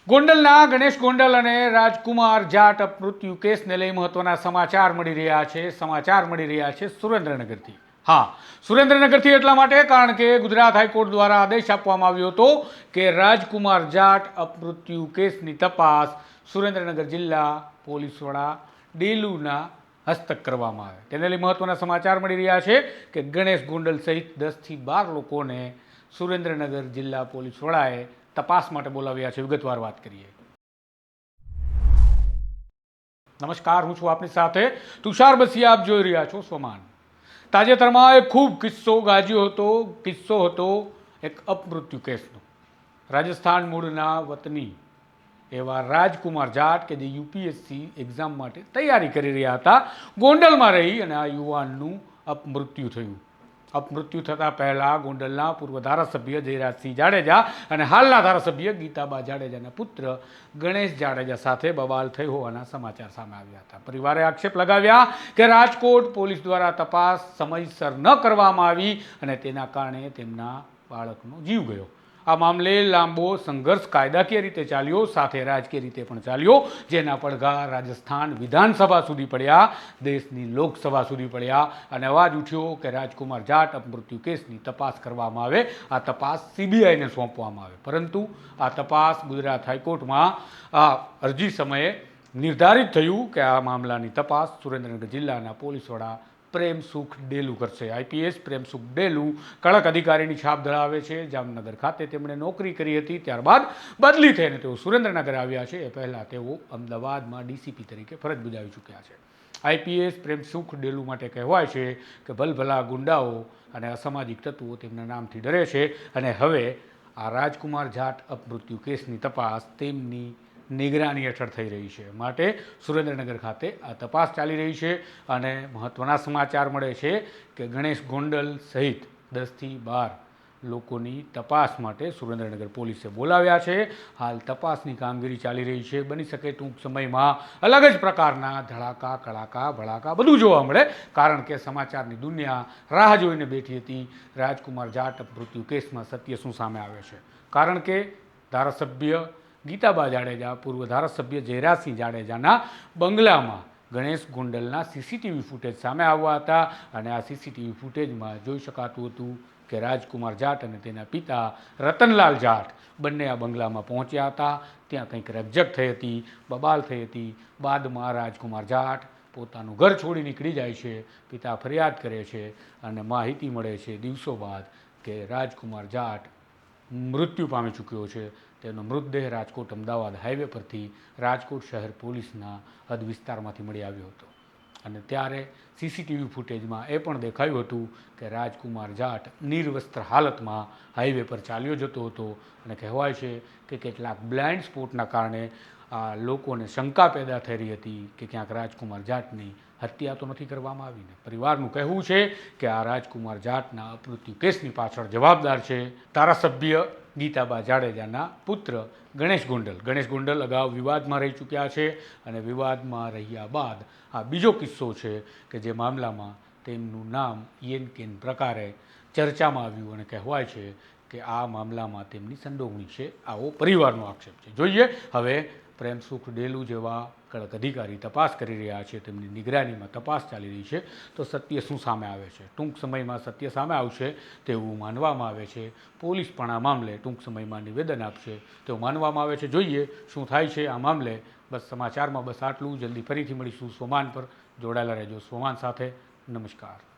ગોંડલના ગણેશ ગોંડલ અને રાજકુમાર જાટ અપમૃત્યુ કેસને લઈ મહત્વના સમાચાર મળી રહ્યા છે સુરેન્દ્રનગરથી। હા, સુરેન્દ્રનગરથી એટલા માટે કારણ કે ગુજરાત હાઈકોર્ટ દ્વારા આદેશ આપવામાં આવ્યો હતો કે રાજકુમાર જાટ અપમૃત્યુ કેસની તપાસ સુરેન્દ્રનગર જિલ્લા પોલીસ વડા ડેલુના હસ્તક કરવામાં આવે। તેને લઈ મહત્વના સમાચાર મળી રહ્યા છે કે ગણેશ ગોંડલ સહિત 10 થી 12 લોકોને સુરેન્દ્રનગર જિલ્લા પોલીસ વડાએ તપાસ માટે બોલાવ્યા છે। વિગતવાર વાત કરીએ। નમસ્કાર, હું છું આપની સાથે તુષાર બસિયા, આપ જોઈ રહ્યા છો સ્વમાન। તાજેતરમાં એક ખૂબ કિસ્સો ગાજ્યો હતો એક અપમૃત્યુ કેસનો। રાજસ્થાન મૂળના વતની એવા રાજકુમાર જાટ કે જે યુપીએસસી એક્ઝામ માટે તૈયારી કરી રહ્યા હતા, ગોંડલમાં રહી અને આ યુવાનનું અપમૃત્યુ થયું। અપમૃત્યુ થતાં પહેલાં ગોંડલના પૂર્વ ધારાસભ્ય જયરાજસિંહ જાડેજા અને હાલના ધારાસભ્ય ગીતાબા જાડેજાના પુત્ર ગણેશ જાડેજા સાથે બબાલ થઈ હોવાના સમાચાર સામે આવ્યા હતા। પરિવારે આક્ષેપ લગાવ્યા કે રાજકોટ પોલીસ દ્વારા તપાસ સમયસર ન કરવામાં આવી અને તેના કારણે તેમના બાળકનો જીવ ગયો। આ મામલે લાંબો સંઘર્ષ કાયદાકીય રીતે ચાલ્યો, સાથે રાજકીય રીતે પણ ચાલ્યો, જેના પડઘા રાજસ્થાન વિધાનસભા સુધી પડ્યા, દેશની લોકસભા સુધી પડ્યા અને અવાજ ઉઠ્યો કે રાજકુમાર જાટ અપમૃત્યુ કેસની તપાસ કરવામાં આવે, આ તપાસ સીબીઆઈને સોંપવામાં આવે। પરંતુ આ તપાસ ગુજરાત હાઈકોર્ટમાં આ અરજી સમયે નિર્ધારિત થયું કે આ મામલાની તપાસ સુરેન્દ્રનગર જિલ્લાના પોલીસ વડા પ્રેમસુખ ડેલુ કરશે। આઈપીએસ પ્રેમસુખ ડેલુ કડક અધિકારીની છાપ ધરાવે છે। જામનગર ખાતે તેમણે નોકરી કરી હતી, ત્યારબાદ બદલી થઈને તેઓ સુરેન્દ્રનગર આવ્યા છે। એ પહેલાં તેઓ અમદાવાદમાં ડીસીપી તરીકે ફરજ બજાવી ચૂક્યા છે। આઈપીએસ પ્રેમસુખ ડેલુ માટે કહેવાય છે કે ભલભલા ગુંડાઓ અને અસામાજિક તત્વો તેમના નામથી ડરે છે અને હવે આ રાજકુમાર જાટ અપમૃત્યુ કેસની તપાસ તેમની નિગરાની હેઠળ થઈ રહી છે, માટે સુરેન્દ્રનગર ખાતે આ તપાસ ચાલી રહી છે અને મહત્ત્વના સમાચાર મળે છે કે ગણેશ ગોંડલ સહિત 10 થી 12 લોકોની તપાસ માટે સુરેન્દ્રનગર પોલીસે બોલાવ્યા છે। હાલ તપાસની કામગીરી ચાલી રહી છે। બની શકે ટૂંક સમયમાં અલગ જ પ્રકારના ધડાકા, કડાકા, ભડાકા બધું જોવા મળે, કારણ કે સમાચારની દુનિયા રાહ જોઈને બેઠી હતી રાજકુમાર જાટ અપમૃત્યુ કેસમાં સત્ય શું સામે આવે છે। કારણ કે ધારાસભ્ય ગીતાબા જાડેજા, પૂર્વ ધારાસભ્ય જયરાજસિંહ જાડેજાના બંગલામાં ગણેશ ગોંડલના સીસીટીવી ફૂટેજ સામે આવ્યા હતા અને આ સીસીટીવી ફૂટેજમાં જોઈ શકાતું હતું કે રાજકુમાર જાટ અને તેના પિતા રતનલાલ જાટ બંને આ બંગલામાં પહોંચ્યા હતા। ત્યાં કંઈક રકઝક થઈ હતી, બબાલ થઈ હતી। બાદમાં રાજકુમાર જાટ પોતાનું ઘર છોડી નીકળી જાય છે। પિતા ફરિયાદ કરે છે અને માહિતી મળે છે દિવસો બાદ કે રાજકુમાર જાટ મૃત્યુ પામી ચૂક્યો છે। તેનો મૃતદેહ રાજકોટ અમદાવાદ હાઈવે પરથી રાજકોટ શહેર પોલીસના હદ વિસ્તારમાંથી મળી આવ્યો હતો અને ત્યારે સીસીટીવી ફૂટેજમાં એ પણ દેખાયું હતું કે રાજકુમાર જાટ નિર્વસ્ત્ર હાલતમાં હાઈવે પર ચાલ્યો જતો હતો અને કહેવાય છે કે કેટલાક બ્લાઇન્ડ સ્પોટના કારણે આ લોકોને શંકા પેદા થઈ રહી હતી કે ક્યાંક રાજકુમાર જાટની હત્યા તો નથી કરવામાં આવીને। પરિવારનું કહેવું છે કે આ રાજકુમાર જાટના અપમૃત્યુ કેસની પાછળ જવાબદાર છે ધારાસભ્ય ગીતાબા જાડેજાના પુત્ર ગણેશ ગોંડલ અગાઉ વિવાદમાં રહી ચૂક્યા છે અને વિવાદમાં રહ્યા બાદ આ બીજો કિસ્સો છે કે જે મામલામાં તેમનું નામ યેન કેન પ્રકારે ચર્ચામાં આવ્યું અને કહેવાય છે કે આ મામલામાં તેમની સંડોવણી છે, આવો પરિવારનો આક્ષેપ છે। જોઈએ હવે પ્રેમસુખ ડેલુ જેવા કડક અધિકારી તપાસ કરી રહ્યા છે, તેમની નિગરાનીમાં તપાસ ચાલી રહી છે, તો સત્ય શું સામે આવે છે। ટૂંક સમયમાં સત્ય સામે આવશે તેવું માનવામાં આવે છે। પોલીસ પણ આ મામલે ટૂંક સમયમાં નિવેદન આપશે તેવું માનવામાં આવે છે। જોઈએ શું થાય છે આ મામલે। બસ સમાચારમાં બસ આટલું। જલ્દી ફરીથી મળીશું સ્વમાન પર। જોડાયેલા રહેજો સ્વમાન સાથે। નમસ્કાર।